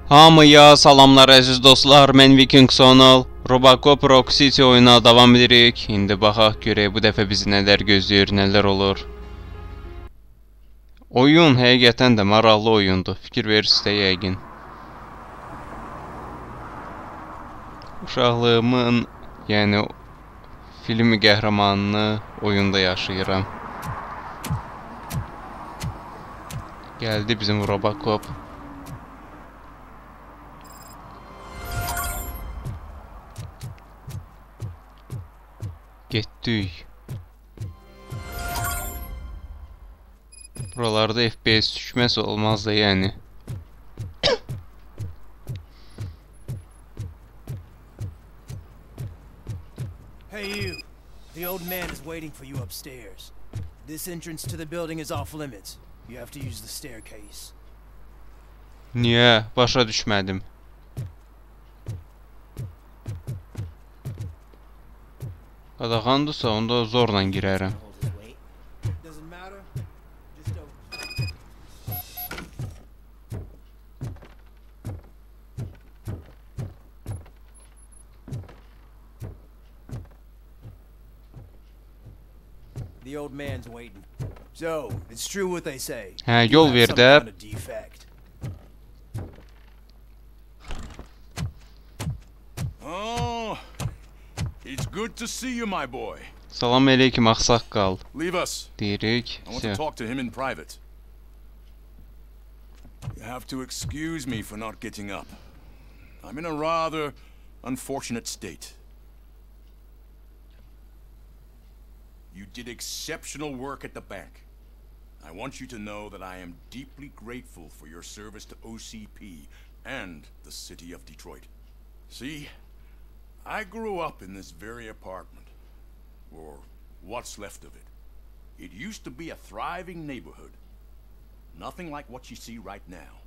Hamıya salamlar əziz dostlar, mən Viking Sonal. Robocop Rock City oyuna davam edirik. İndi baxaq görək bu dəfə bizi nələr gözləyir, nələr olur. Oyun həqiqətən də maraqlı oyundur. Fikir verirsinizdə yəqin. Uşaqlığımın, yəni filmi qəhrəmanını oyunda yaşayıram. Gəldi bizim Robocop. Getdik. Buralarda FPS düşməsi olmaz da yəni. Hey you. The old man is waiting for you upstairs. This entrance to the building is off limits. You have to use the staircase. Niyə? Başa düşmədim. Qadağandırsa onda zorla girərəm. The old man's waiting. So, it's true what they say. Hə, yol ver də. Oh, it's good to see you, my boy. Salam əleykum ağsaqqal. Leave us. Deyirik. I want to talk to him in private. You have to excuse me for not getting up. I'm in a rather unfortunate state. You did exceptional work at the bank. I want you to know that I am deeply grateful for your service to OCP and the city of Detroit. See, I grew up in this very apartment, or what's left of it. It used to be a thriving neighborhood. Nothing like what you see right now.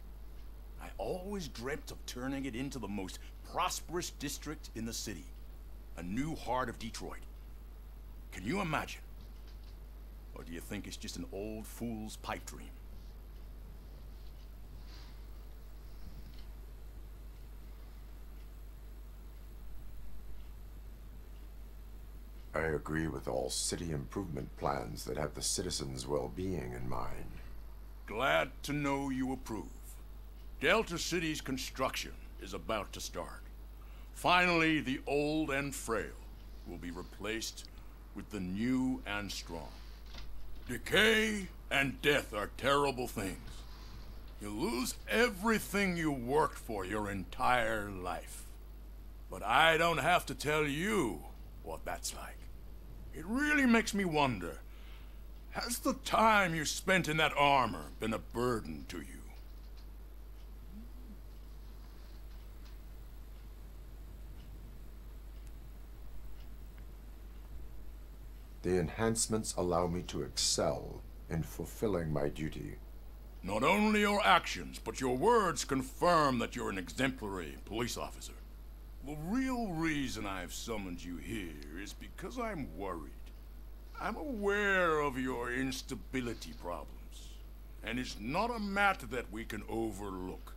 I always dreamt of turning it into the most prosperous district in the city. A new heart of Detroit. Can you imagine? Or do you think it's just an old fool's pipe dream? I agree with all city improvement plans that have the citizens' well-being in mind. Glad to know you approve. Delta City's construction is about to start. Finally, the old and frail will be replaced with the new and strong. Decay and death are terrible things. You lose everything you worked for your entire life. But I don't have to tell you what that's like. It really makes me wonder, has the time you spent in that armor been a burden to you? The enhancements allow me to excel in fulfilling my duty. Not only your actions, but your words confirm that you're an exemplary police officer. The real reason I've summoned you here is because I'm worried. I'm aware of your instability problems, and it's not a matter that we can overlook.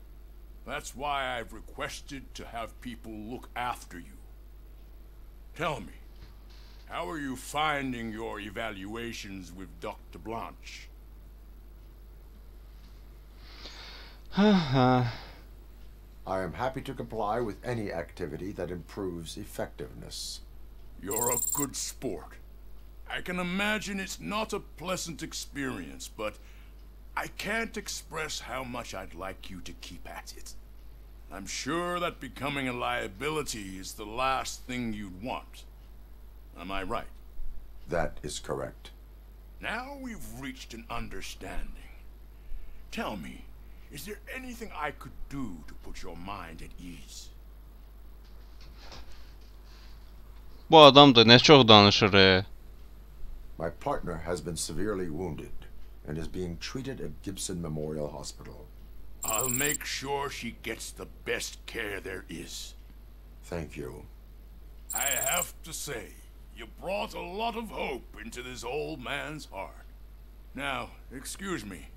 That's why I've requested to have people look after you. Tell me, how are you finding your evaluations with Dr. Blanche? I am happy to comply with any activity that improves effectiveness. You're a good sport. I can imagine it's not a pleasant experience, but I can't express how much I'd like you to keep at it. I'm sure that becoming a liability is the last thing you'd want. Am I right? That is correct. Now we've reached an understanding. Tell me, is there anything I could do to put your mind at ease? Bu adam da nə çox danışır. My partner has been severely wounded and is being treated at Gibson Memorial Hospital. I'll make sure she gets the best care there is. Thank you. I have to say, you brought a lot of hope into this old man's heart. Now, excuse me.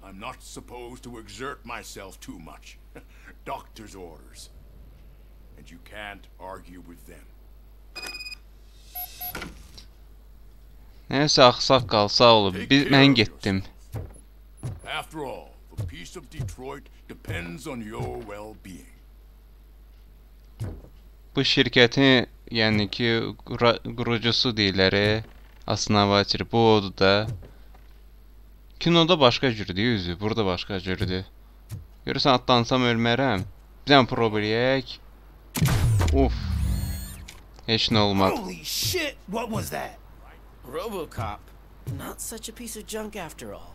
I'm not supposed to exert myself too much. doctor's orders. And you can't argue with them. Neyse ağsaqqal sağ olun. Mən getdim. After all, the peace of Detroit depends on your well-being. Bu şirkətin, yəni ki, qurucusu deyirlər, Asnavaçır. Bu odur da. Kinoda başqa cürdür yüzü, burada başqa cürdür. Görürsən, atlansam ölmərəm. Bir dənə probləyək. Uf. Heç nə olmadı. Holy shit! What was that? Robocop. Not such a piece of junk after all.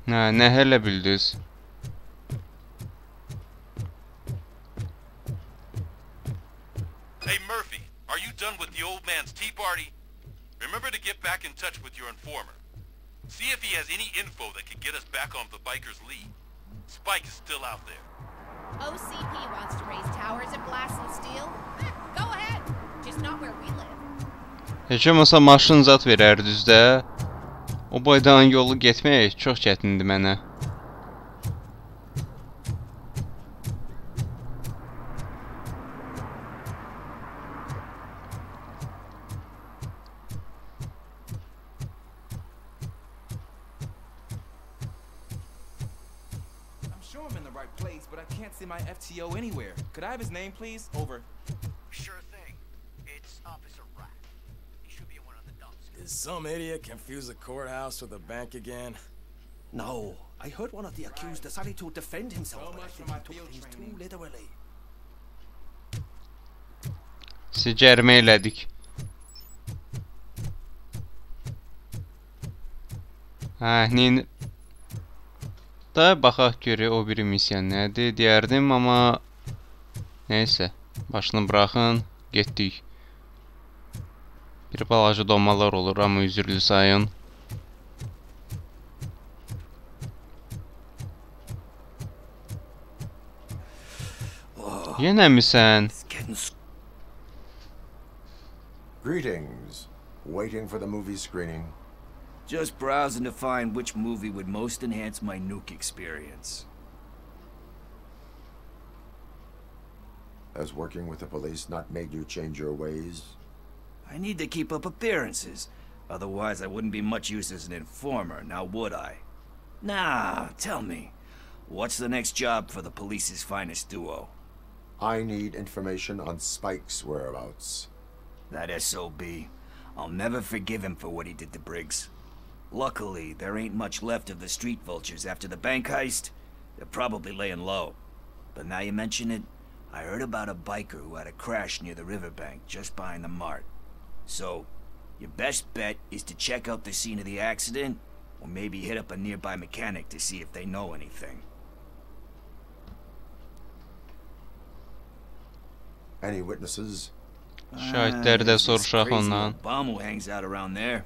Hə, nə hələ bildiniz? Hey Murphy, are you done with the old man's tea party? Remember to get back in touch with your informer. See if he has any info that can get us back on the biker's lead. Spike is still out there. OCP wants to raise towers of glass and steel? Go ahead. Just not where we live. Heç olmasa maşın zat verərdiniz də. O boydan yolu getmək çox çətindir mənə. My FTO anywhere. Could I have his name, please? Over. Sure thing. It's Officer Rat. He should be in one of the dumps. Did some idiot confuse the courthouse with a bank again? No. I heard one of the accused decided to defend himself. So but I much for think my he took field things training. too literally. Sizi cərimə elədik. Nin da baxaq görək o biri missiya nədir deyərdim, amma neysə, başını buraxın, getdik. Bir balaca donmalar olur, amma üzürlü sayın. Yenə mi sən? Greetings. Waiting for the movie screening. Just browsing to find which movie would most enhance my nuke experience. Has working with the police not made you change your ways? I need to keep up appearances. Otherwise, I wouldn't be much use as an informer, now would I? Nah, tell me. What's the next job for the police's finest duo? I need information on Spike's whereabouts. That SOB. I'll never forgive him for what he did to Briggs. Luckily, there ain't much left of the street vultures after the bank heist. They're probably laying low. But now you mention it, I heard about a biker who had a crash near the riverbank just behind the mart. So, your best bet is to check out the scene of the accident, or maybe hit up a nearby mechanic to see if they know anything. Any witnesses? Şahitləri də soruşaq ondan. Bum who hangs out around there.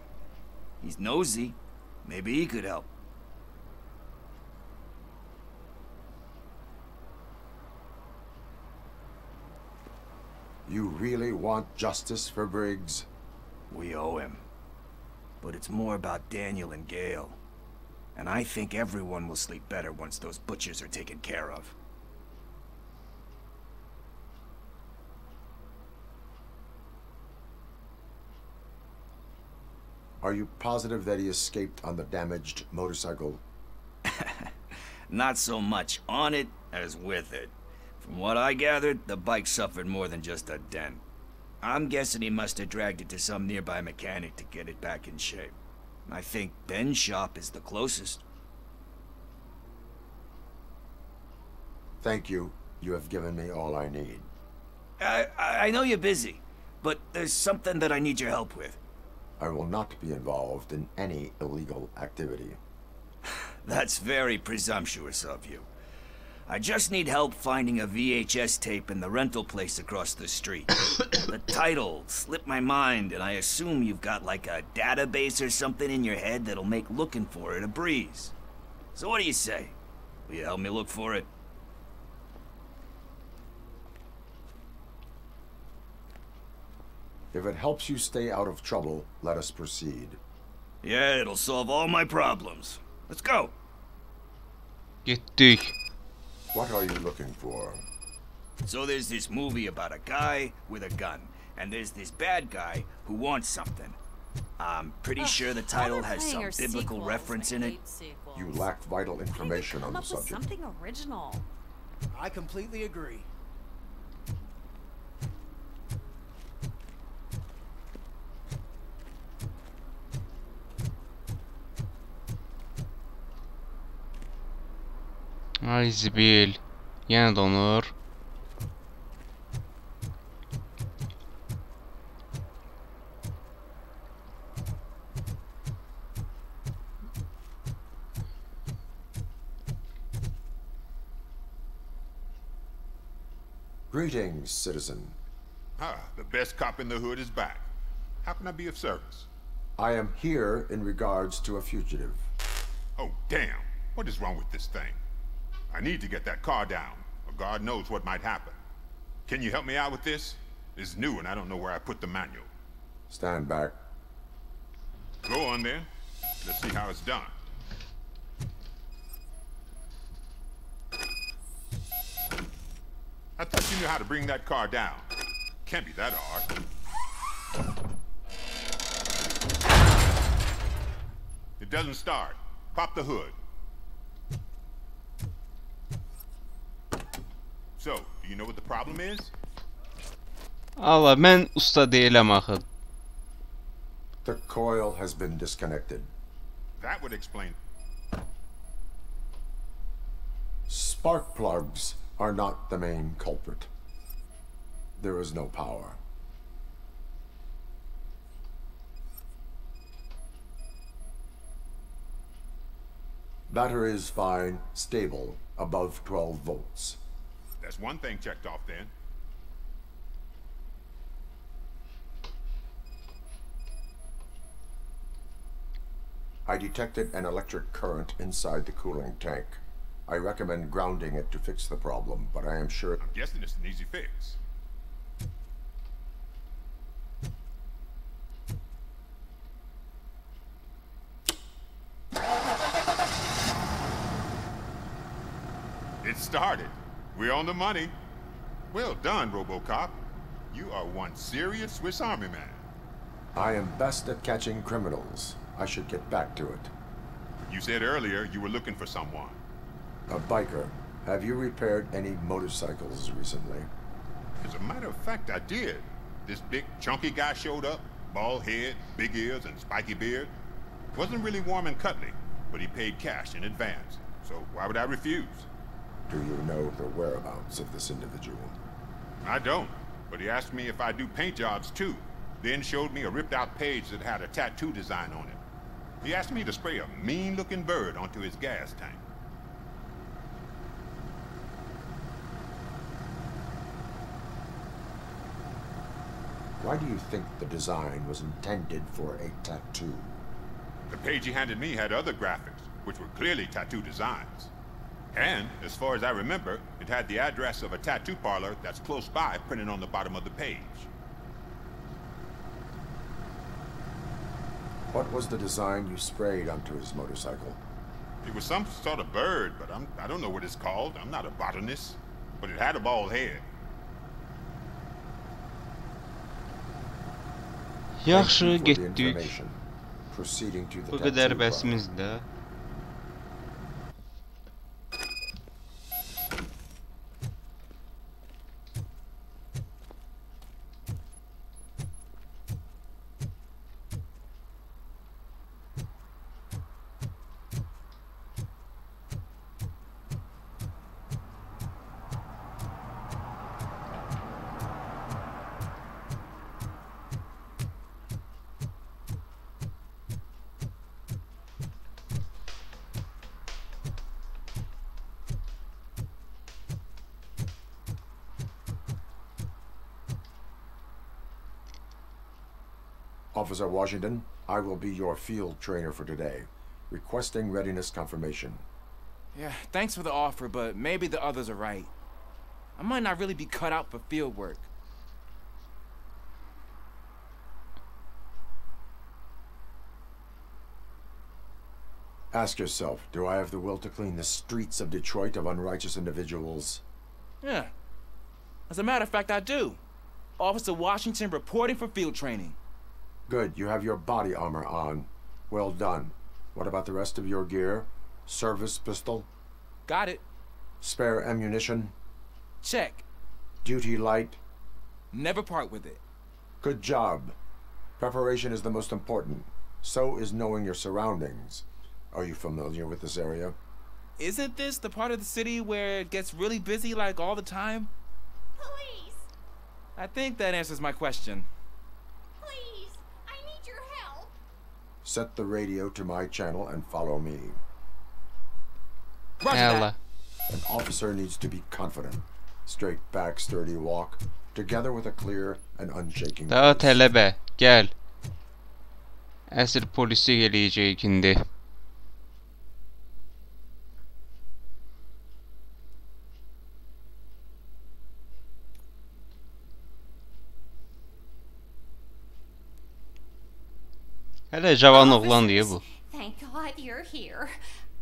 He's nosy. Maybe he could help. You really want justice for Briggs? We owe him. But it's more about Daniel and Gale. And I think everyone will sleep better once those butchers are taken care of. Are you positive that he escaped on the damaged motorcycle? Not so much on it as with it. From what I gathered, the bike suffered more than just a dent. I'm guessing he must have dragged it to some nearby mechanic to get it back in shape. I think Ben's shop is the closest. Thank you. You have given me all I need. I know you're busy, but there's something that I need your help with. I will not be involved in any illegal activity. That's very presumptuous of you. I just need help finding a VHS tape in the rental place across the street. The title slipped my mind, and I assume you've got like a database or something in your head that'll make looking for it a breeze. So what do you say? Will you help me look for it? If it helps you stay out of trouble, let us proceed. Yeah, it'll solve all my problems. Let's go. Getdik. What are you looking for? So there's this movie about a guy with a gun, and there's this bad guy who wants something. I'm pretty sure the title has some biblical reference in it. You lack vital information on the Come up with subject. something original. I completely agree. Ay zibil. Yenə donur. Greetings, citizen. Ah, the best cop in the hood is back. How can I be of service? I am here in regards to a fugitive. Oh, damn. What is wrong with this thing? I need to get that car down, or God knows what might happen. Can you help me out with this? It's new and I don't know where I put the manual. Stand back. Go on then. Let's see how it's done. I thought you knew how to bring that car down. Can't be that hard. It doesn't start. Pop the hood. So, do you know what the problem is? Allah, mən usta deyiləm axı. The coil has been disconnected. That would explain. Spark plugs are not the main culprit. There is no power. Battery is fine, stable, above 12 volts. That's one thing checked off then. I detected an electric current inside the cooling tank. I recommend grounding it to fix the problem, but I am sure... I'm guessing it's an easy fix. It started. We're on the money. Well done, Robocop. You are one serious Swiss Army man. I am best at catching criminals. I should get back to it. You said earlier you were looking for someone. A biker. Have you repaired any motorcycles recently? As a matter of fact, I did. This big, chunky guy showed up. Bald head, big ears, and spiky beard. Wasn't really warm and cuddly, but he paid cash in advance. So why would I refuse? Do you know the whereabouts of this individual? I don't, but he asked me if I do paint jobs too. Then showed me a ripped-out page that had a tattoo design on it. He asked me to spray a mean-looking bird onto his gas tank. Why do you think the design was intended for a tattoo? The page he handed me had other graphics, which were clearly tattoo designs. And, as far as I remember, it had the address of a tattoo parlor that's close by printed on the bottom of the page. What was the design you sprayed onto his motorcycle? It was some sort of bird, but I don't know what it's called. I'm not a botanist. But it had a bald head. Yaxşı, Thank you for the getdik. information. Proceeding to the Bu qədər tattoo bəsimizdə. Officer Washington, I will be your field trainer for today. Requesting readiness confirmation. Yeah, thanks for the offer, but maybe the others are right. I might not really be cut out for field work. Ask yourself, do I have the will to clean the streets of Detroit of unrighteous individuals? Yeah. As a matter of fact, I do. Officer Washington reporting for field training. Good, you have your body armor on. Well done. What about the rest of your gear? Service pistol? Got it. Spare ammunition? Check. Duty light? Never part with it. Good job. Preparation is the most important. So is knowing your surroundings. Are you familiar with this area? Isn't this the part of the city where it gets really busy like all the time? Please, I think that answers my question. please, I need your help. Set the radio to my channel and follow me. Roger that. Ela. An officer needs to be confident. Straight back, sturdy walk, together with a clear and unshaking Daha voice. tələbə, gəl. Əsl polisi eləyəcəyik indi. Hələ cavan oğlan deyə bu. Thank God you're here.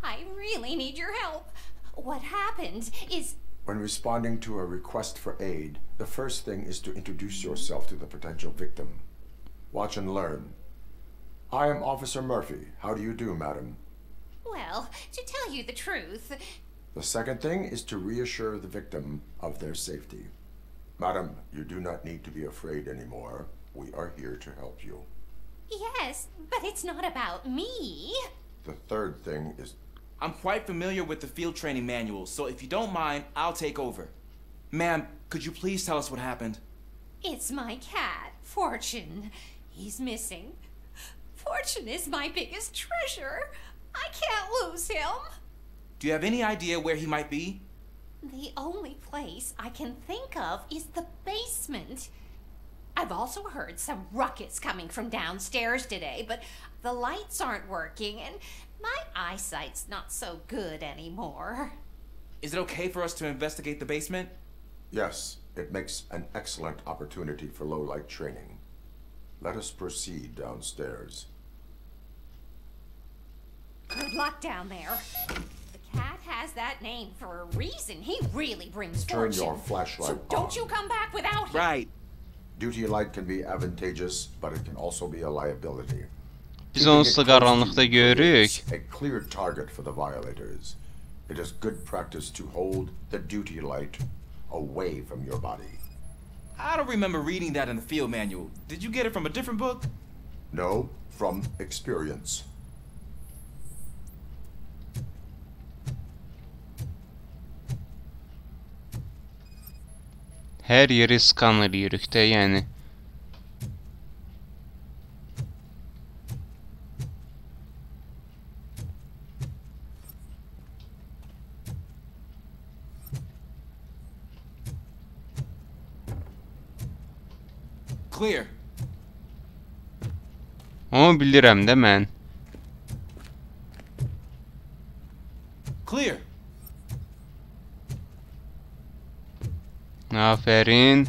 I really need your help. What happened is... When responding to a request for aid, the first thing is to introduce yourself to the potential victim. Watch and learn. I am Officer Murphy. How do you do, madam? Well, to tell you the truth... The second thing is to reassure the victim of their safety. Madam, you do not need to be afraid anymore. We are here to help you. Yes, but it's not about me. The third thing is... I'm quite familiar with the field training manual, so if you don't mind, I'll take over. Ma'am, could you please tell us what happened? It's my cat, Fortune. He's missing. Fortune is my biggest treasure. I can't lose him. Do you have any idea where he might be? The only place I can think of is the basement. I've also heard some ruckus coming from downstairs today, but the lights aren't working and my eyesight's not so good anymore. Is it okay for us to investigate the basement? Yes, it makes an excellent opportunity for low-light training. Let us proceed downstairs. Good luck down there. The cat has that name for a reason. He really brings Turn fortune. your flashlight So don't on. you come back without him. Right. Duty light can be advantageous, but it can also be a liability. Biz onsuz da qaranlıqda görürük. A clear target for the violators. It is good practice to hold the duty light away from your body. I don't remember reading that in the field manual. Did you get it from a different book? No, from experience. Hər yeri skan eləyirik də, yəni. Clear. Onu bilirəm də mən. Clear. Afərin.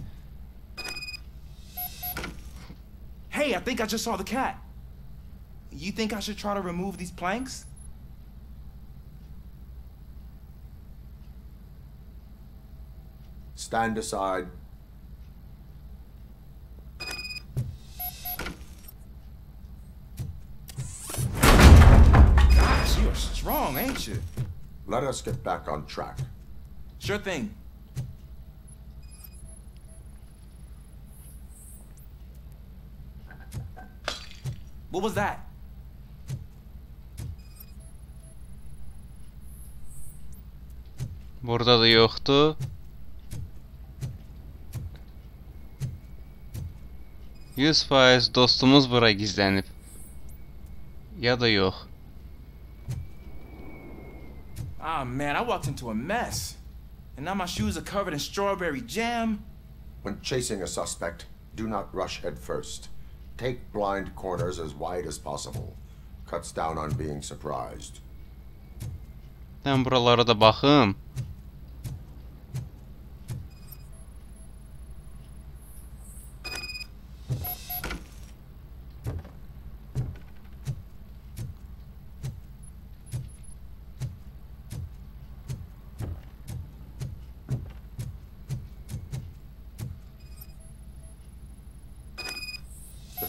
Hey, I think I just saw the cat. You think I should try to remove these planks? Stand aside. Gosh, you are strong, ain't you? Let us get back on track. Sure thing. What was that? Burada da yoxdur. %100 dostumuz bura gizlənib. Ya da yox. Ah, man, I walked into a mess. And now my shoes are covered in strawberry jam. When chasing a suspect, do not rush head first. Take blind corners as wide as possible. Cuts down on being surprised. Mən buralara da baxım.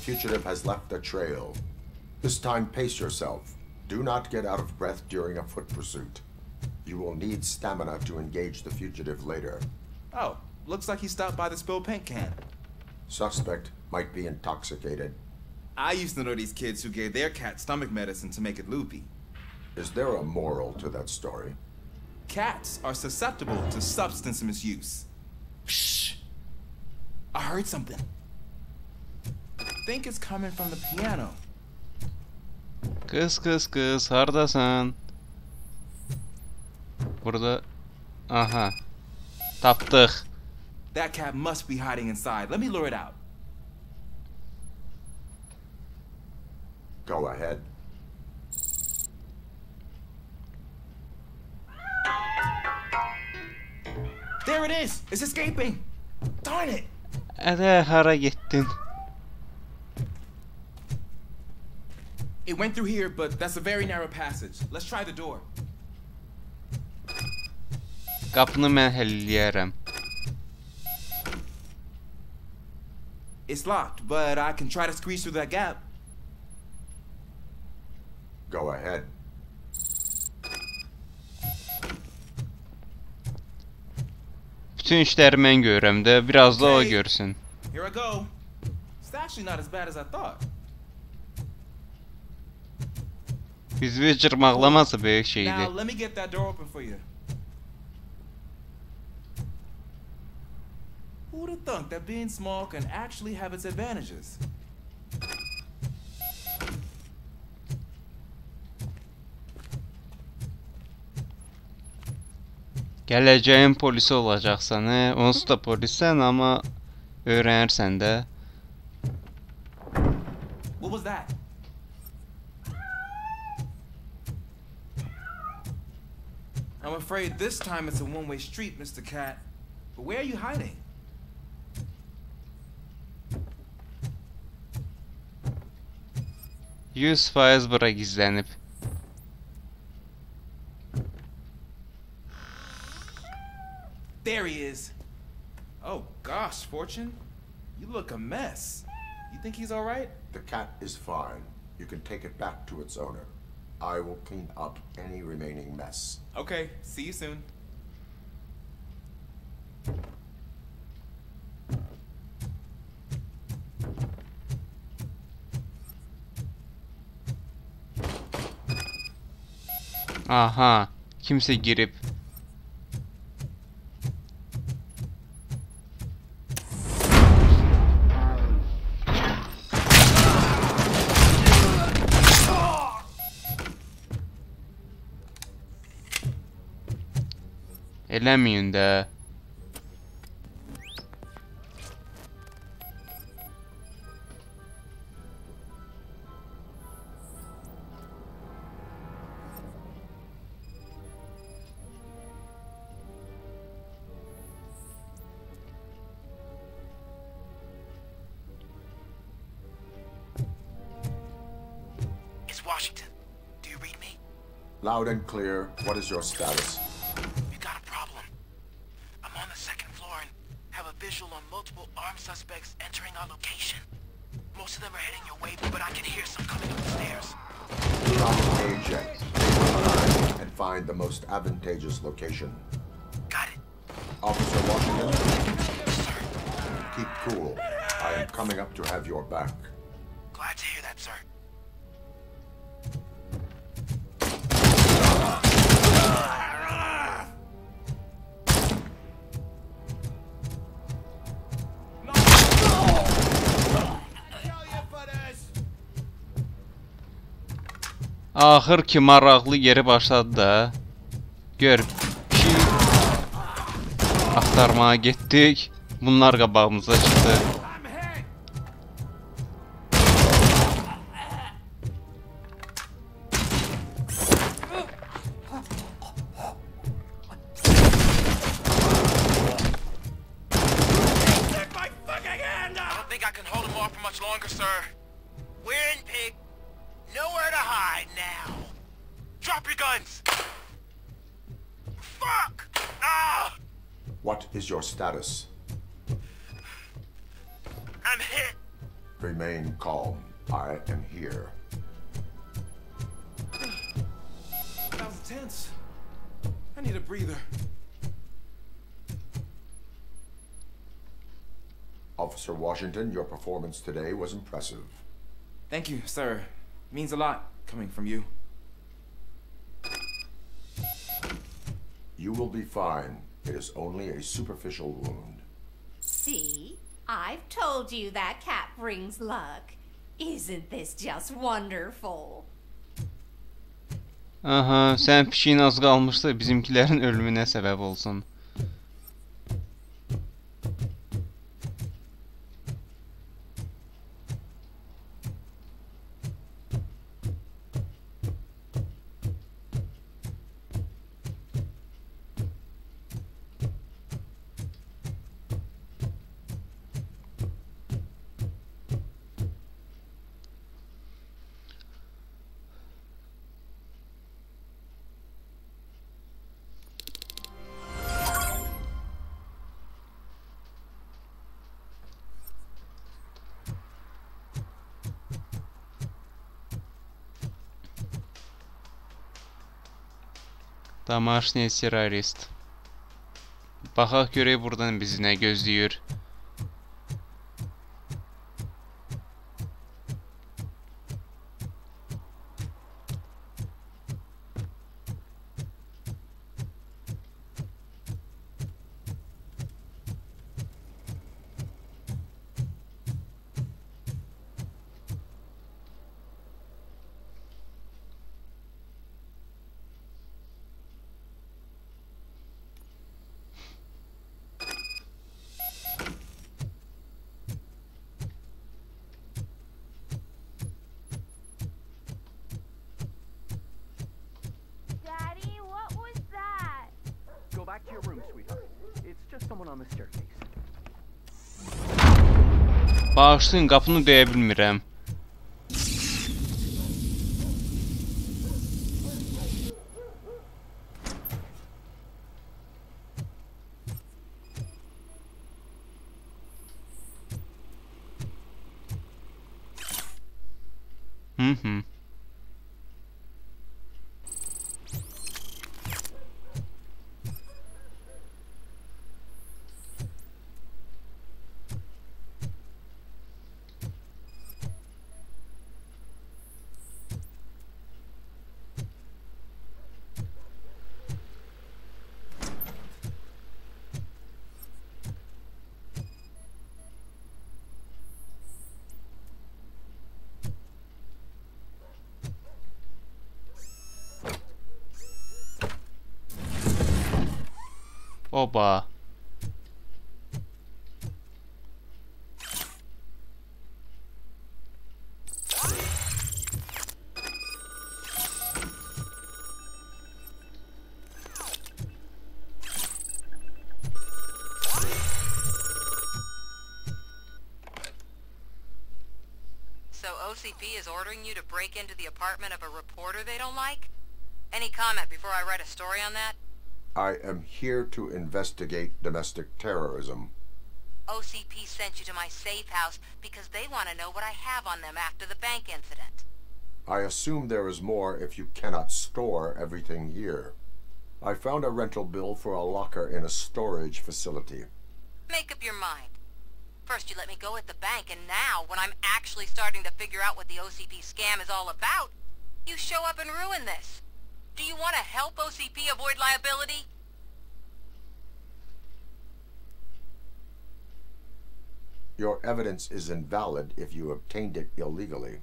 fugitive has left a trail. This time, pace yourself. Do not get out of breath during a foot pursuit. You will need stamina to engage the fugitive later. Oh, looks like he stopped by the spilled paint can. Suspect might be intoxicated. I used to know these kids who gave their cat stomach medicine to make it loopy. Is there a moral to that story? Cats are susceptible to substance misuse. Shh! I heard something. I think it's coming from the piano. Kız, hardasan? Burada. Aha. Tapdıq. That cat must be hiding inside. Let me lure it out. Go ahead. There it is! It's escaping! Darn it! Ədə hara getdin? It went through here, but that's a very narrow passage. Let's try the door. Qapını mən həll eləyərəm. It's locked, but I can try to squeeze through that gap. Go ahead. Bütün işləri mən görürəm də, biraz da o görsün. Here I go. It's actually not as bad as I thought. Bizi cırmaqlaması böyük şeydi. Now let me get that door open for you. Who'd have thunk that being small can actually have its advantages? Gələcəyin polisi olacaqsan, onsuz da polissən, amma öyrənirsən də. What was that? I'm afraid this time it's a one-way street, Mr. Cat. But where are you hiding? %100 bura gizlənib. There he is. Oh gosh, Fortune. You look a mess. You think he's all right? The cat is fine. You can take it back to its owner. I will clean up any remaining mess. Okay, see you soon. Aha, kimsə girib. Eləməyin də. It's Washington. Do you read me? Loud and clear. What is your status? We got a problem. I'm on the second floor and have a visual on multiple armed suspects entering our location. Most of them are heading your way, but I can hear some coming up the stairs. Do not engage yet. Stay alive and find the most advantageous location. Got it. Officer Washington, Sir. keep cool. I am coming up to have your back. Glad to hear that, sir. Axır ki maraqlı yeri başladı da. Gör, ki axtarmağa getdik. Bunlar qabağımıza çıxdı. I don't think I can hold him off for much longer, sir. We're in, pig. Nowhere to hide now. Drop your guns. Fuck! Ah! What is your status? I'm hit. Remain calm. I am here. That was tense. I need a breather. Officer Washington, your performance today was impressive. Thank you, sir. Means a lot coming from you. You will be fine. It is only a superficial wound. See? I've told you that cat brings luck. Isn't this just wonderful? Aha, sən pişiyin az qalmışdı bizimkilərin ölümünə səbəb olsun. Домашний terrorist. Baxaq görək buradan bizi nə gözləyir. Back to your room, sweetheart. It's just someone on the staircase. Bağışlayın, qapını döyə bilmirəm. Oba. So OCP is ordering you to break into the apartment of a reporter they don't like? Any comment before I write a story on that? I am here to investigate domestic terrorism. OCP sent you to my safe house because they want to know what I have on them after the bank incident. I assume there is more if you cannot store everything here. I found a rental bill for a locker in a storage facility. Make up your mind. First you let me go at the bank, and now, when I'm actually starting to figure out what the OCP scam is all about, you show up and ruin this. Do you want to help OCP avoid liability? Your evidence is invalid if you obtained it illegally.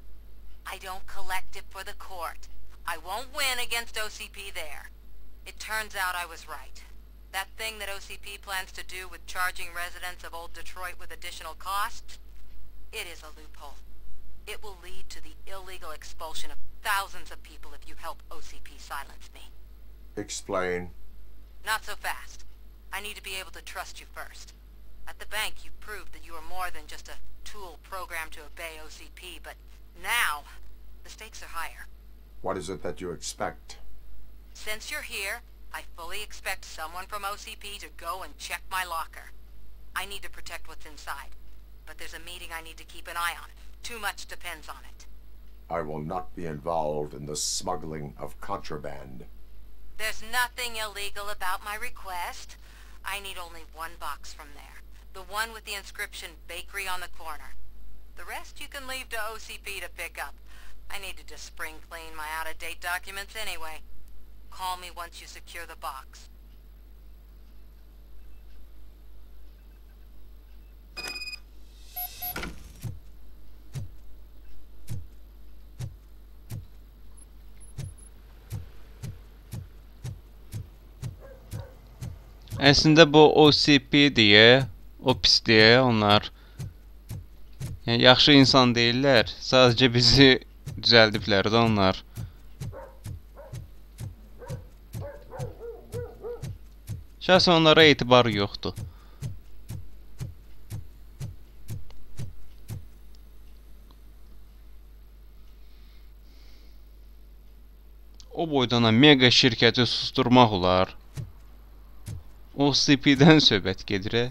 I don't collect it for the court. I won't win against OCP there. It turns out I was right. That thing that OCP plans to do with charging residents of Old Detroit with additional costs, it is a loophole. It will lead to the illegal expulsion of thousands of people if you help OCP silence me. Explain. Not so fast. I need to be able to trust you first. At the bank, you proved that you are more than just a tool programmed to obey OCP, but now, the stakes are higher. What is it that you expect? Since you're here, I fully expect someone from OCP to go and check my locker. I need to protect what's inside, but there's a meeting I need to keep an eye on. Too much depends on it. I will not be involved in the smuggling of contraband. There's nothing illegal about my request. I need only one box from there. The one with the inscription Bakery on the corner. The rest you can leave to OCP to pick up. I need to just spring clean my out-of-date documents anyway. Call me once you secure the box. Əslində bu OCP deyə, o pis deyə onlar yəni yaxşı insan deyirlər. Sadəcə bizi düzəldiblər də onlar. Şəxsən onlara etibar yoxdur. O boydana mega şirkəti susturmaq olar. OCP-dən söhbət gedir.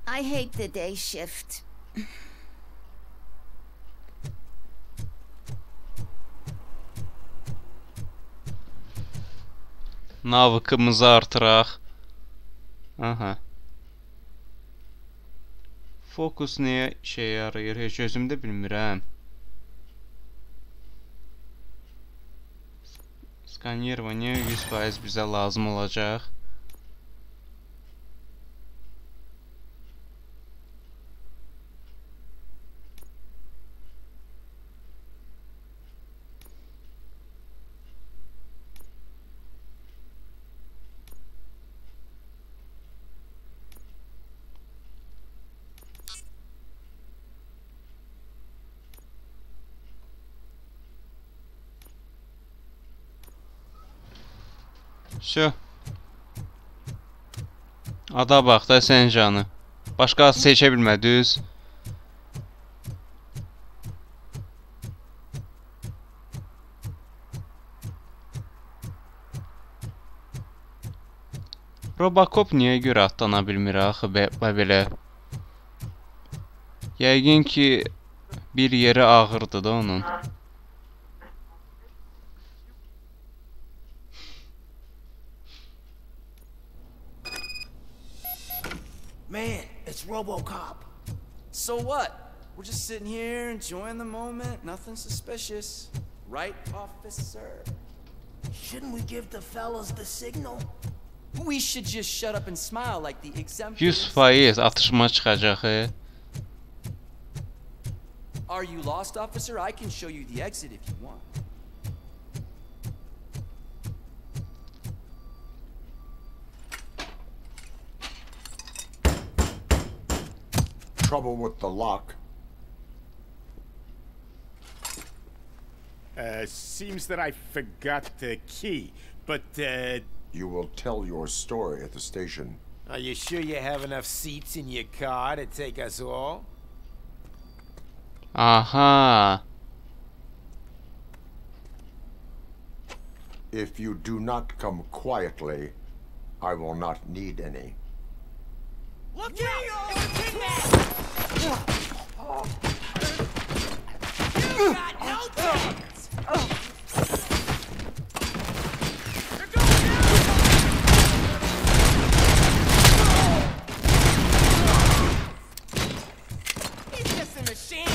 I hate the day shift. Navıqımızı artıraq. Aha. Fokus nəyə işə yarayır? Heç özüm də bilmirəm. Skanyerovaniya 100% bizə lazım olacaq. Şu. Ada bax da sən canı. Başqa ad seçə bilmədiniz. Robocop niyə görə atlana bilmir axı belə? Yəqin ki bir yeri ağırdı da onun. Man, it's Robocop. So what? We're just sitting here enjoying the moment. Nothing suspicious. Right, officer? Shouldn't we give the fellas the signal? We should just shut up and smile like the exemplars. 100% atışma çıxacaq. Are you lost, officer? I can show you the exit if you want. Trouble with the lock. Seems that I forgot the key, but, You will tell your story at the station. Are you sure you have enough seats in your car to take us all? Aha. If you do not come quietly, I will not need any. Look out! You got no chance! He's just a machine!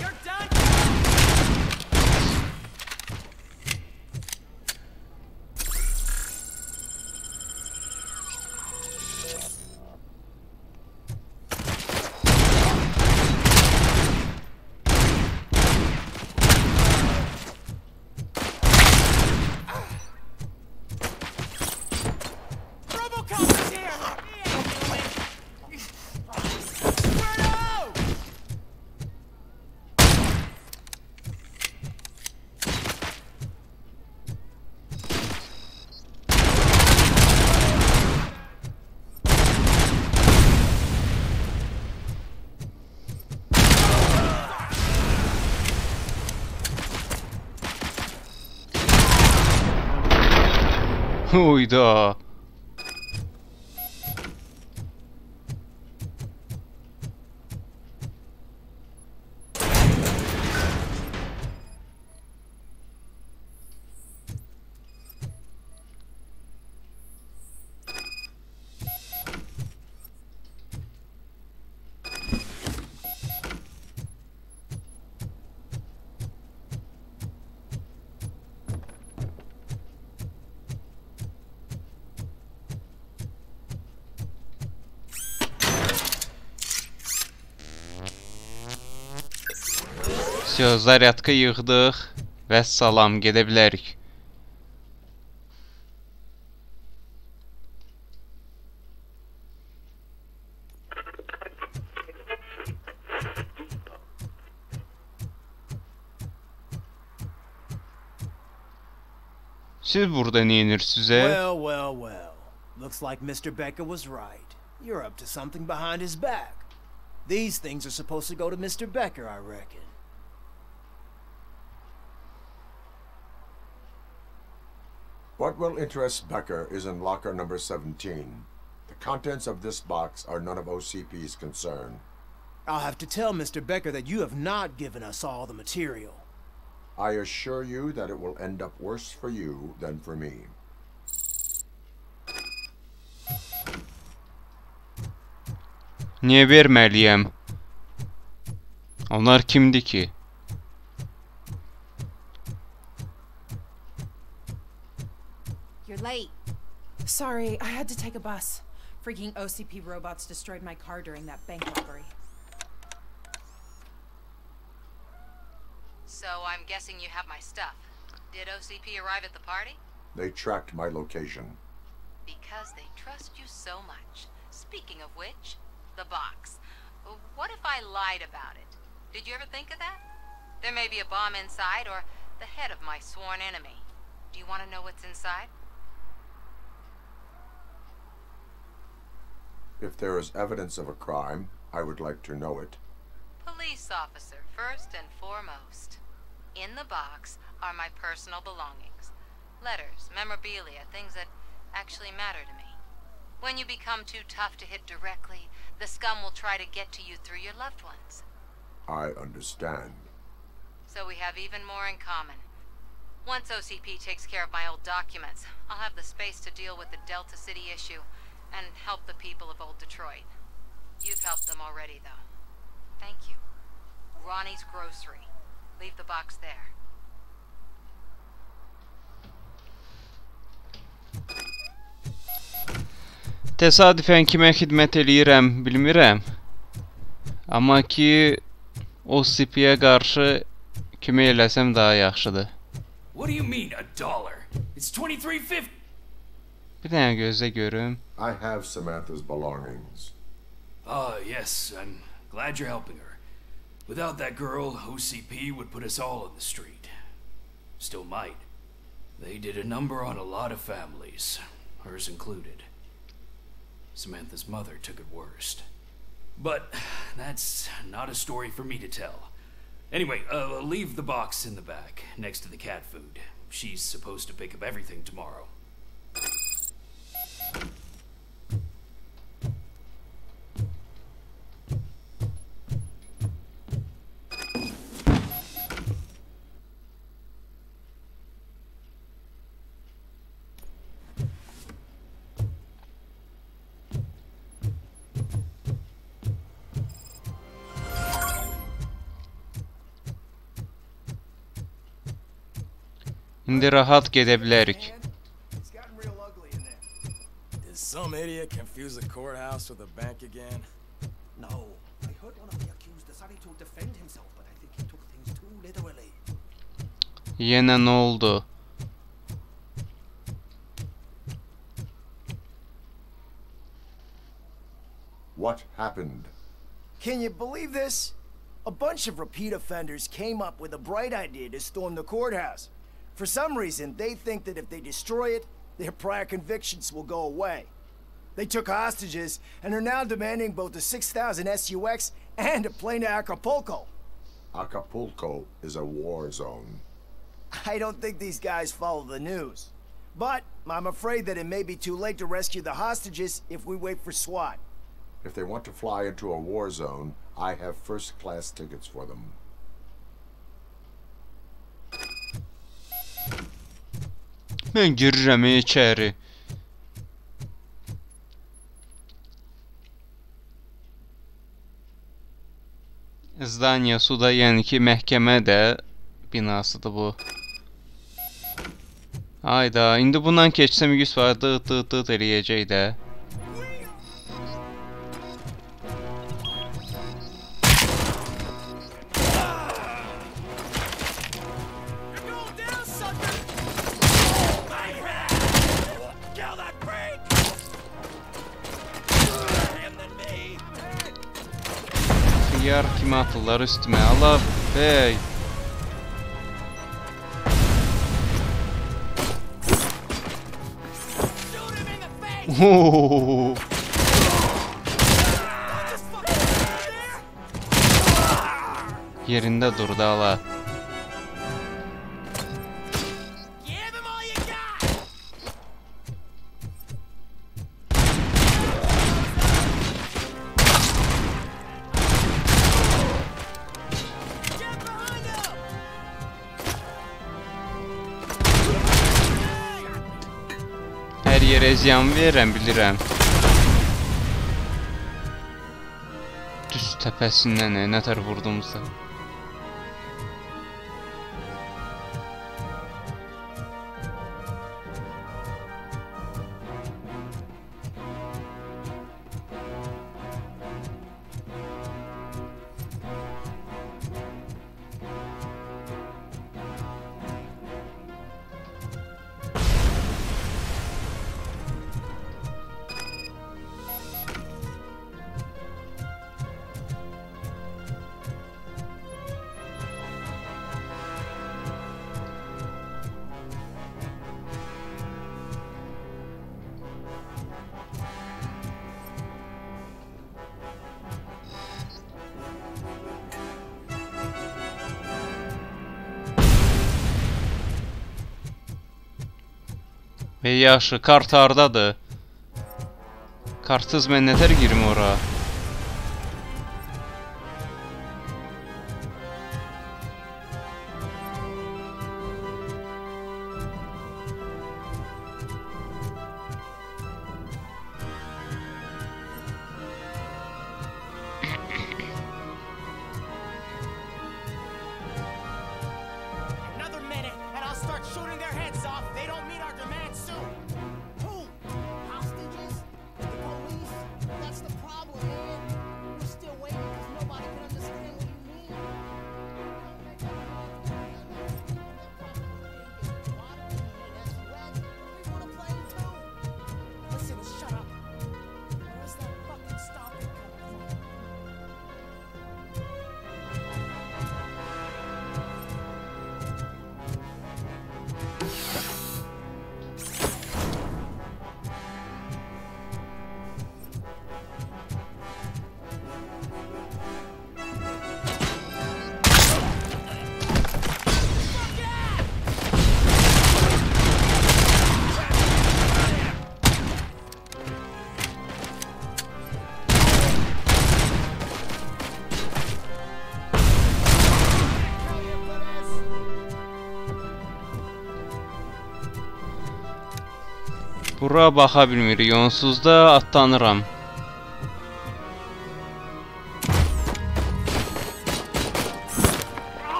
You're done! Uyda. Zaryadka yığdıq və salam, gedə bilərik. Siz burada nə edirsiniz? Well. Looks like Mr. Becker was right. You're up to something behind his back. These things are supposed to go to Mr. Becker, I reckon. What will interest Becker is in locker number 17. The contents of this box are none of OCP's concern. I'll have to tell Mr. Becker that you have not given us all the material. I assure you that it will end up worse for you than for me. Niyə verməliyəm? Onlar kimdir ki? You're late. Sorry, I had to take a bus. Freaking OCP robots destroyed my car during that bank robbery. So I'm guessing you have my stuff. Did OCP arrive at the party? They tracked my location. Because they trust you so much. Speaking of which, the box. What if I lied about it? Did you ever think of that? There may be a bomb inside or the head of my sworn enemy. Do you want to know what's inside? If there is evidence of a crime, I would like to know it. Police officer, first and foremost. In the box are my personal belongings. Letters, memorabilia, things that actually matter to me. When you become too tough to hit directly, the scum will try to get to you through your loved ones. I understand. So we have even more in common. Once OCP takes care of my old documents, I'll have the space to deal with the Delta City issue and help the people of Old Detroit. You've helped them already, though. Thank you. Ronnie's Grocery. Leave the box there. Təsadüfən kimə xidmət eləyirəm, bilmirəm. Amma ki, OCP-yə qarşı kimə eləsəm daha yaxşıdır. What do you mean, $1? It's $23.50. Bir dənə gözlə görüm. I have Samantha's belongings. Yes, I'm glad you're helping her. Without that girl, OCP would put us all on the street. Still might. They did a number on a lot of families, hers included. Samantha's mother took it worst. But that's not a story for me to tell. Anyway, leave the box in the back, next to the cat food. She's supposed to pick up everything tomorrow. İndi rahat gedə bilərik. Did some idiot confuse the courthouse with a bank again? No. I heard one of the accused decided to defend himself, but I think he took things too literally. Yenə nə oldu? What happened? Can you believe this? A bunch of repeat offenders came up with a bright idea to storm the courthouse. For some reason, they think that if they destroy it, their prior convictions will go away. They took hostages and are now demanding both a 6,000 SUX and a plane to Acapulco. Acapulco is a war zone. I don't think these guys follow the news. But I'm afraid that it may be too late to rescue the hostages if we wait for SWAT. If they want to fly into a war zone, I have first-class tickets for them. Mən girirəm içəri. Zdaniya suda, yəni ki, məhkəmə də binasıdır bu. Hayda, indi bundan keçsəm 100% dıt eləyəcək də. Xiyar kimi atırlar üstümə, Allah bəy. Yerində durdu hala. Hər yerə ziyan verirəm, bilirəm. Düz təpəsindən nətər vurdumsa. Yaxşı, kart hardadır? Kartsız mən nətər girim ora? Bura baxa bilmirik, onsuz da atlanıram.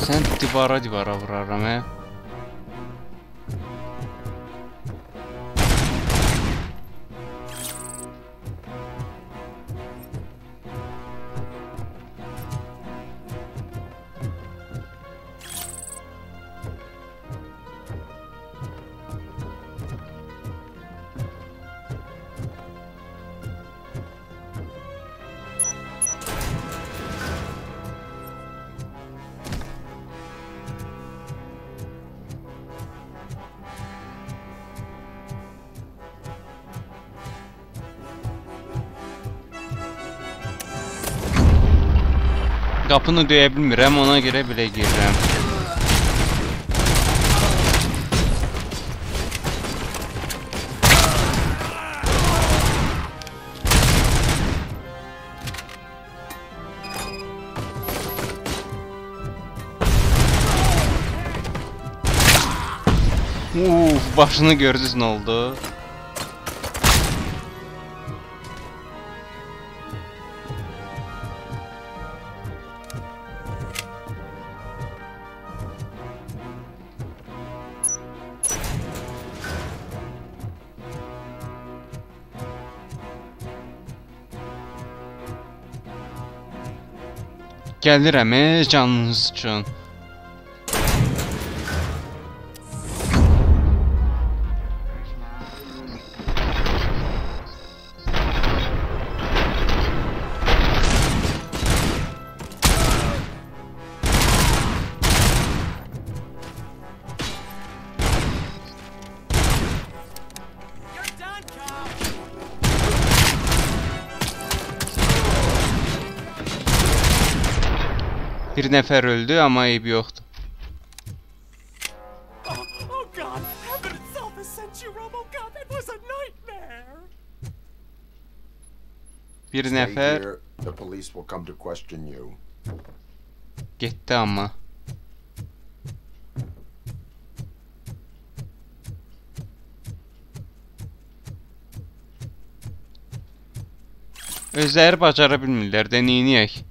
Sən divara vuraram, hə? Qapını döyə bilmirəm, ona görə belə girirəm. başını gördünüz nə oldu? Gəlirəm canınız üçün. Bir nəfər öldü, amma eybi yoxdur. Oh God! Heaven itself has sent you, Robocop. It was a nightmare. Bir Stay nəfər here. The police will come to question you. getdi amma. Özləri bacara bilmirlər də, neyniyək?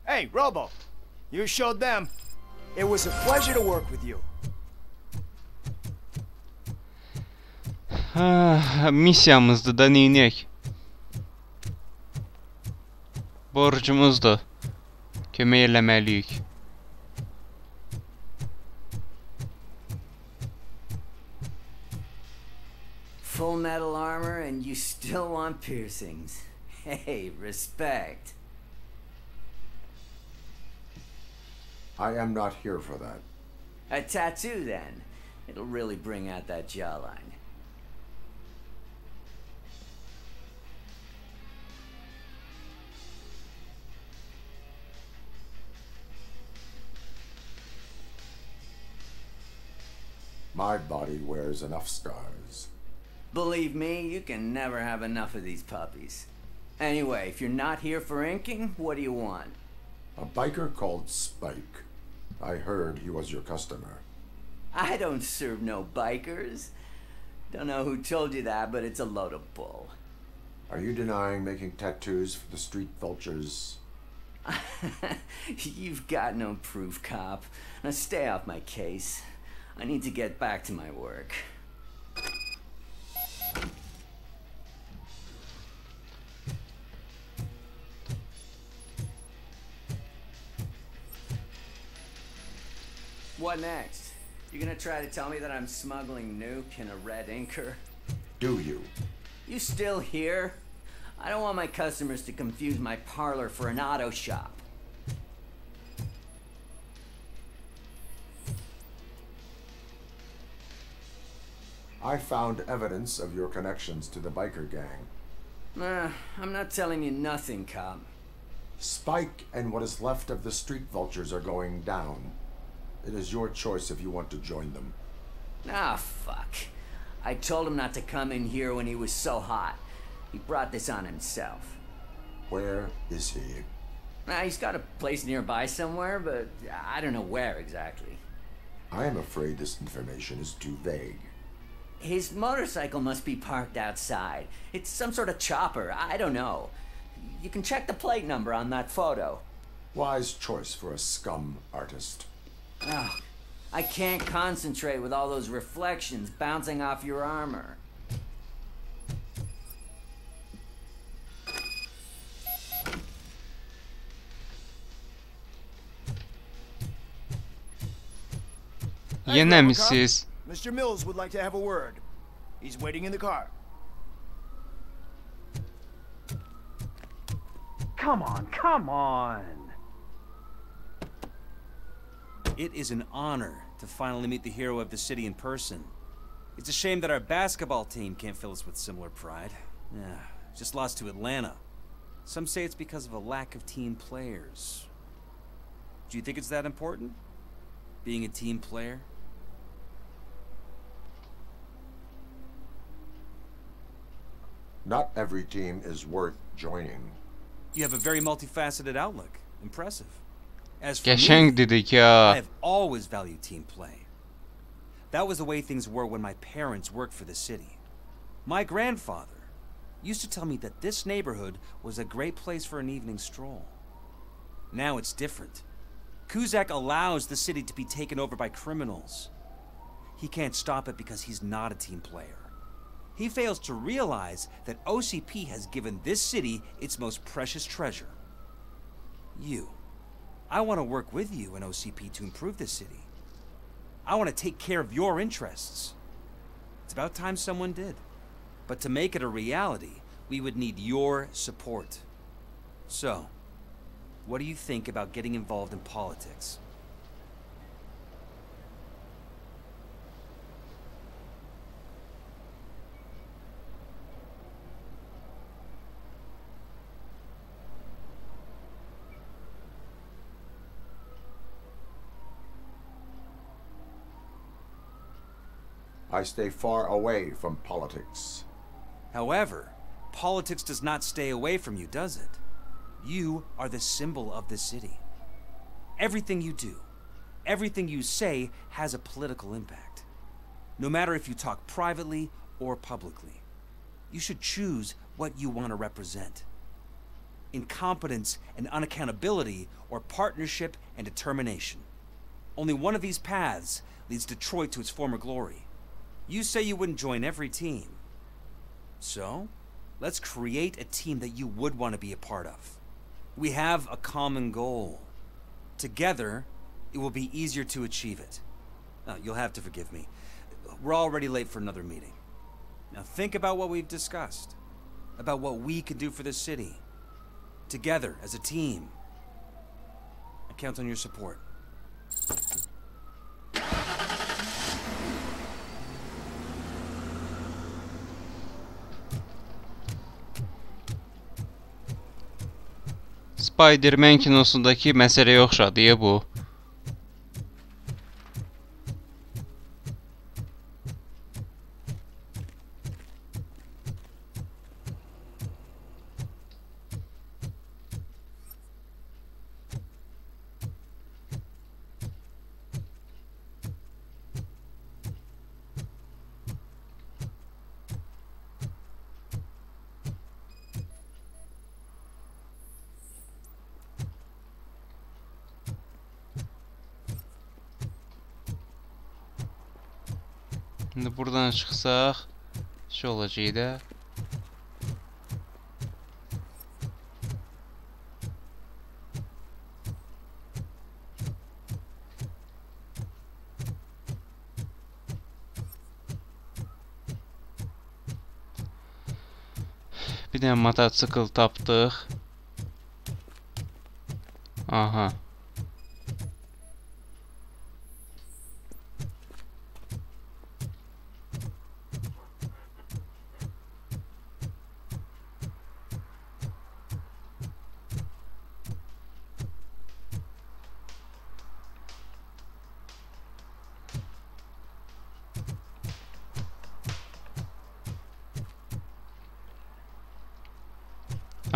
Hey, Robo, you showed them. It was a pleasure to work with you. Missiyamızdır da, neyniyək? Borcumuzdur. Kömək eləməliyik. Full metal armor and you still want piercings. Hey, respect. I am not here for that. A tattoo, then. It'll really bring out that jawline. My body wears enough scars. Believe me, you can never have enough of these puppies. Anyway, if you're not here for inking, what do you want? A biker called Spike. I heard he was your customer. I don't serve no bikers. Don't know who told you that, but it's a load of bull. Are you denying making tattoos for the street vultures? You've got no proof, cop. Now stay off my case. I need to get back to my work. What next? You gonna try to tell me that I'm smuggling nuke in a red inker? Do you? You still here? I don't want my customers to confuse my parlor for an auto shop. I found evidence of your connections to the biker gang. I'm not telling you nothing, cop. Spike and what is left of the street vultures are going down. It is your choice if you want to join them. Ah, fuck. I told him not to come in here when he was so hot. He brought this on himself. Where is he? He's got a place nearby somewhere, but I don't know where exactly. I am afraid this information is too vague. His motorcycle must be parked outside. It's some sort of chopper. I don't know. You can check the plate number on that photo. Wise choice for a scum artist. Oh, I can't concentrate with all those reflections bouncing off your armor. Yenəmisiz. Mr. Mills would like to have a word. He's waiting in the car. Come on, come on! It is an honor to finally meet the hero of the city in person. It's a shame that our basketball team can't fill us with similar pride. Yeah, just lost to Atlanta. Some say it's because of a lack of team players. Do you think it's that important? Being a team player? Not every team is worth joining. You have a very multifaceted outlook. Impressive. As for Qəşəng me, dedik I ya. have always valued team play. That was the way things were when my parents worked for the city. My grandfather used to tell me that this neighborhood was a great place for an evening stroll. Now it's different. Kuzak allows the city to be taken over by criminals. He can't stop it because he's not a team player. He fails to realize that OCP has given this city its most precious treasure. You. I want to work with you and OCP to improve this city. I want to take care of your interests. It's about time someone did. But to make it a reality, we would need your support. So, what do you think about getting involved in politics? I stay far away from politics. However, politics does not stay away from you, does it? You are the symbol of the city. Everything you do, everything you say has a political impact. No matter if you talk privately or publicly. You should choose what you want to represent. Incompetence and unaccountability, or partnership and determination. Only one of these paths leads Detroit to its former glory. You say you wouldn't join every team. So, let's create a team that you would want to be a part of. We have a common goal. Together, it will be easier to achieve it. Now, you'll have to forgive me. We're already late for another meeting. Now think about what we've discussed. About what we can do for the city. Together, as a team. I count on your support. Spider-Man kinosundakı məsələyə oxşadı ya bu. Şimdi buradan çıxsaq şey olacaq da. Bir dənə mototsikl tapdıq. Aha.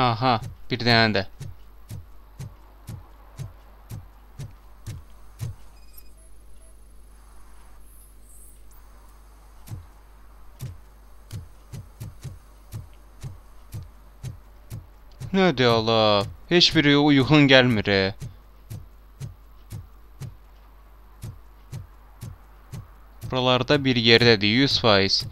Aha, bir dənə də. Nədir Allah? Heç biri uyğun gəlmir. Buralarda bir yerdədir 100%.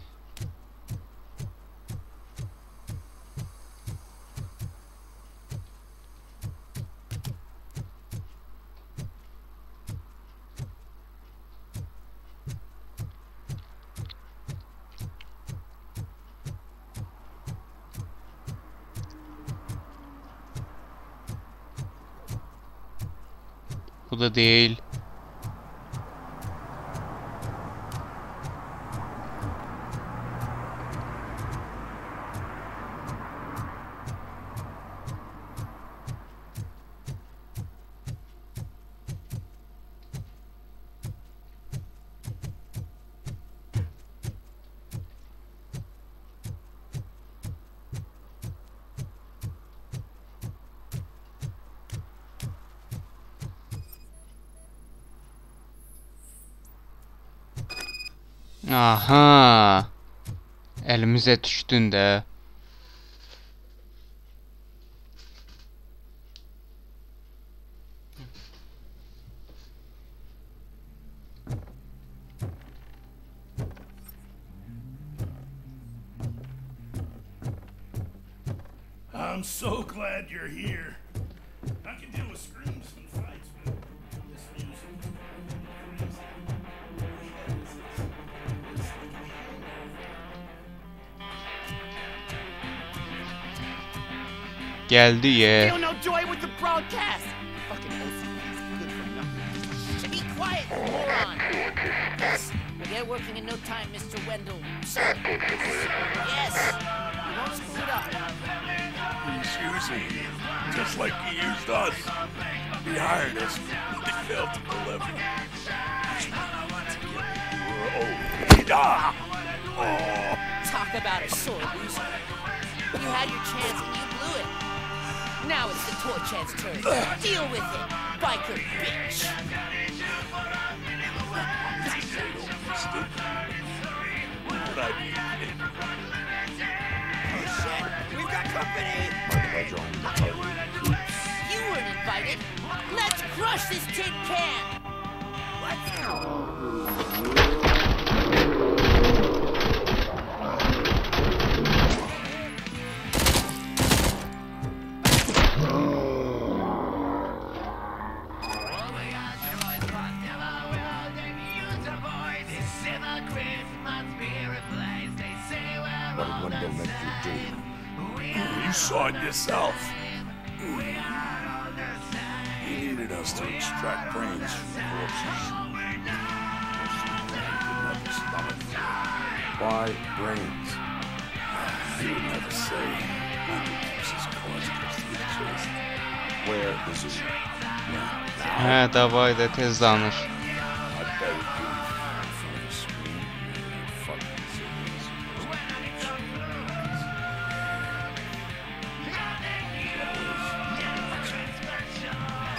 Bu da değil. Aha. Elimizə düşdün də. I'm so glad you're here. I can deal with screams and fights, but this music is crazy. Geldi ye. Feel no joy with the broadcast. Fucking OCP's good for nothing. Be quiet, moron. Yes, we'll get working in no time, Mr. Wendell. Sir. Yes. You won't screw it up. He's using you, just like he used us. He hired us, but he failed to deliver. Talk about a sore loser. You had your chance and you blew it. Now it's the torch head's turn. Deal with it, biker bitch. Oh shit, we've got company! You weren't invited. Let's crush this tin can! Let's go! What did Wendell make you do? You saw it yourself. He needed us to extract brains from the corpses. Why brains? He would never say. He keeps his cards close to his chest. Where is he? Hə, davay da tez danış. I bet it be in front of the screen. Fucking serious.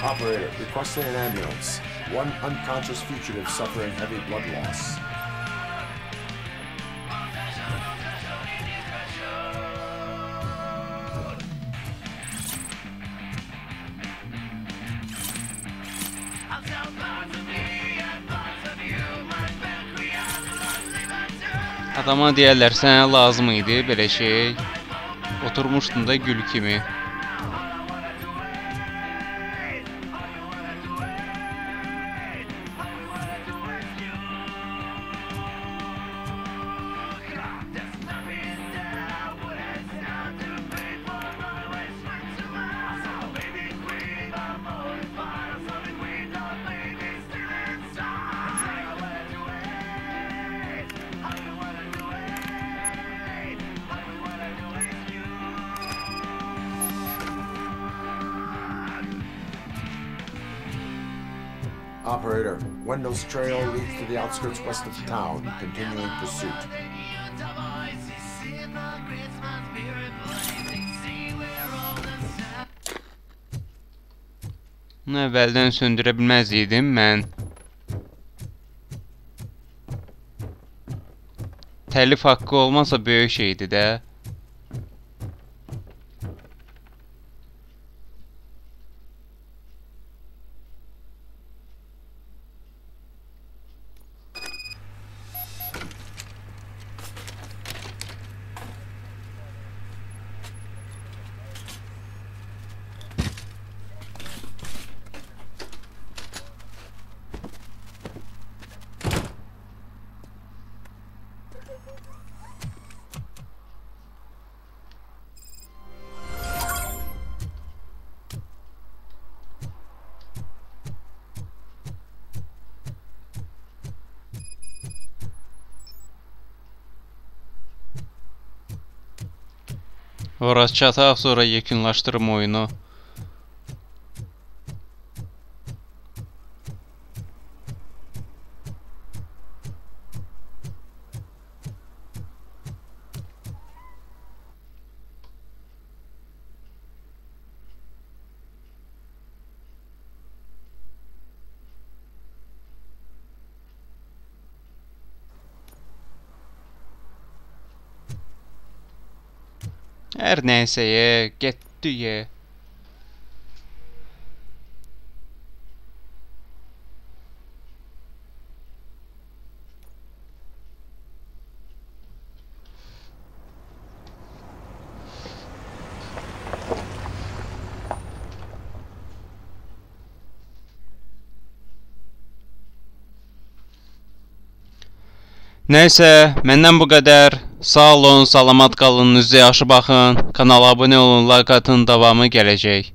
Operator, requesting an ambulance. One unconscious fugitive suffering heavy blood loss. Adama deyərlər, sənə lazım idi belə şey. Oturmuşdun da gül kimi. Operator, Wendell's trail leads to the outskirts west of town, continuing pursuit. Bunu əvvəldən söndürə bilməz idim mən. Təlif haqqı olmasa böyük şeydir də. Orası çataq, sonra yekunlaşdırım oyunu. Hər nəysə, getdi. Nəysə, məndən bu qədər. Sağ olun, salamat qalın, üzə yaxşı baxın. Kanala abunə olun, like atın, davamı gələcək.